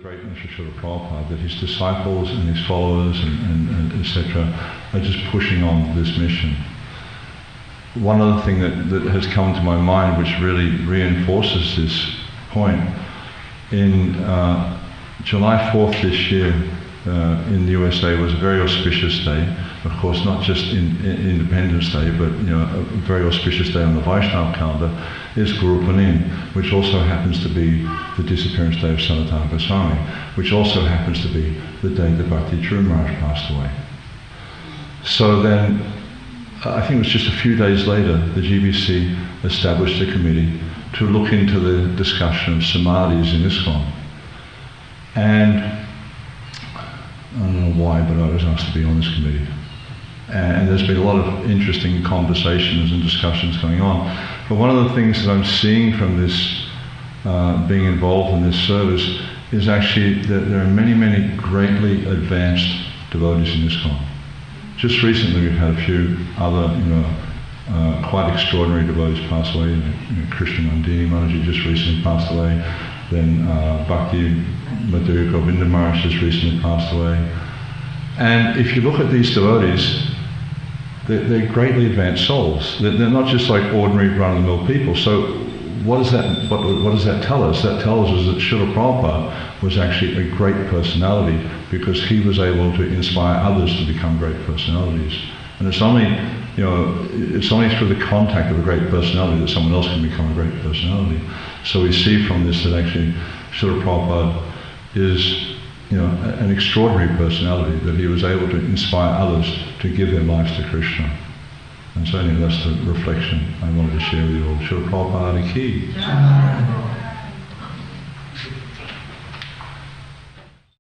great Srila Prabhupada, that his disciples and his followers and etc. are just pushing on this mission. One other thing that has come to my mind which really reinforces this point, in July 4th this year in the USA was a very auspicious day. Of course, not just in Independence Day, but a very auspicious day on the Vaishnava calendar is Guru Punim, which also happens to be the disappearance day of Sanatana Goswami, which also happens to be the day that Bhakti Dhruva Maharaj passed away. So then, I think it was just a few days later, the GBC established a committee to look into the discussion of samadhis in ISKCON. And I don't know why, but I was asked to be on this committee. And there's been a lot of interesting conversations and discussions going on. But one of the things that I'm seeing from this, being involved in this service, is actually that there are many, many greatly advanced devotees in ISKCON. Just recently we've had a few other, quite extraordinary devotees pass away. Krishna Nandini Maharaj just recently passed away. Then Bhakti Madhurya Govinda Maharaj just recently passed away. And if you look at these devotees, they're greatly advanced souls. They're not just like ordinary run-of-the-mill people. So what does that tell us? That tells us that Srila Prabhupada was actually a great personality because he was able to inspire others to become great personalities. And it's only through the contact of a great personality that someone else can become a great personality. So we see from this that actually Srila Prabhupada is an extraordinary personality, that he was able to inspire others to give their lives to Krishna. And so anyway, that's the reflection I wanted to share with you all. Srila Prabhupada ki.